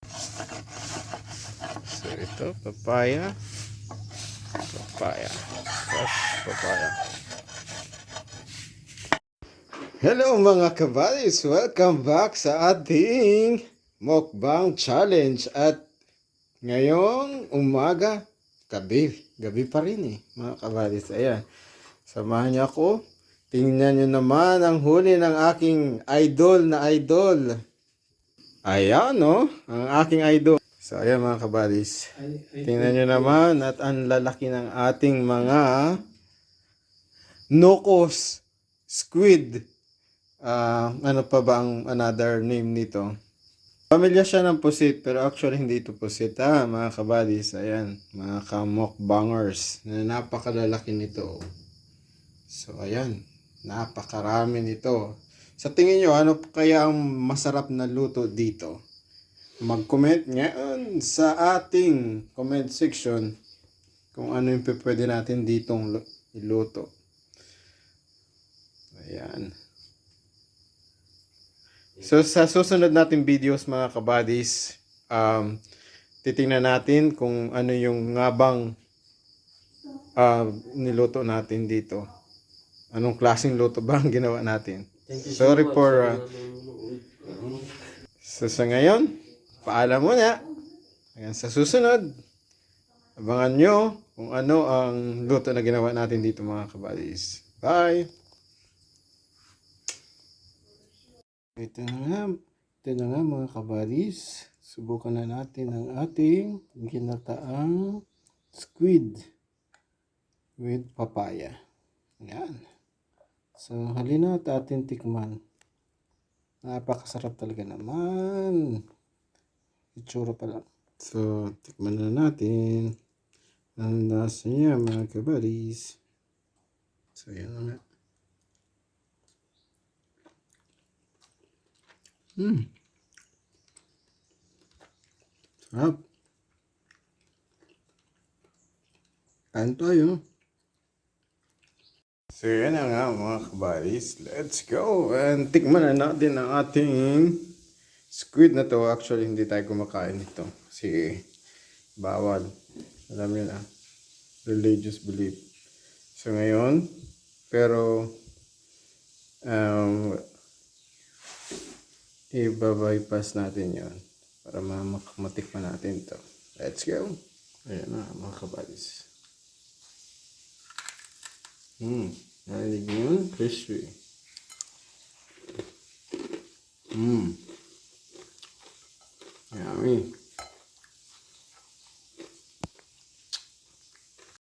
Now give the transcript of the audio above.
So ito, papaya. Papaya. Fresh papaya. Hello mga kabalis! Welcome back sa ating mukbang challenge. At ngayong umaga, gabi pa rin mga kabalis. Ayan, samahan niyo ako. Tingnan niyo naman ang huli ng aking idol na idol. Ayan ang aking idol. So ayan mga kabalis. Tingnan niyo naman at ang lalaki ng ating mga nokos squid. Ano pa ba ang another name nito? Pamilya siya ng pusit, pero actually hindi ito pusit mga kabalis. Ayan, mga kamokbangers na napakalalaki nito. So ayan, napakarami nito. Sa tingin nyo, ano kaya ang masarap na luto dito? Mag-comment ngayon sa ating comment section kung ano yung pwede natin ditong iluto. Ayan. So sa susunod nating videos mga kabadis, titingnan natin kung ano yung ngabang niluto natin dito. Anong klaseng luto ba ang ginawa natin? Sorry for so sa ngayon, paalam muna. Hanggang sa susunod, abangan nyo kung ano ang luto na ginawa natin dito mga kabadis. Bye! Ito na nga mga kabadis. Subukan na natin ang ating ginataang squid with papaya. Yan. So, halina at ating tikman. Napakasarap talaga naman. Itsura pa lang. So, tikman na natin. Ang lasa niya mga kabadis. So, yan na nga. Sarap. Kain tayo. So yan na nga mga kabadis. Let's go. And tikman na natin ang ating squid na to. Actually hindi tayo kumakain nito. Kasi bawal. Alam yun religious belief. So ngayon, pero i-bypass natin yon para matikman natin to. Let's go. Ayan na mga kabadis. Narinig nyo yun? Crispy. Yummy.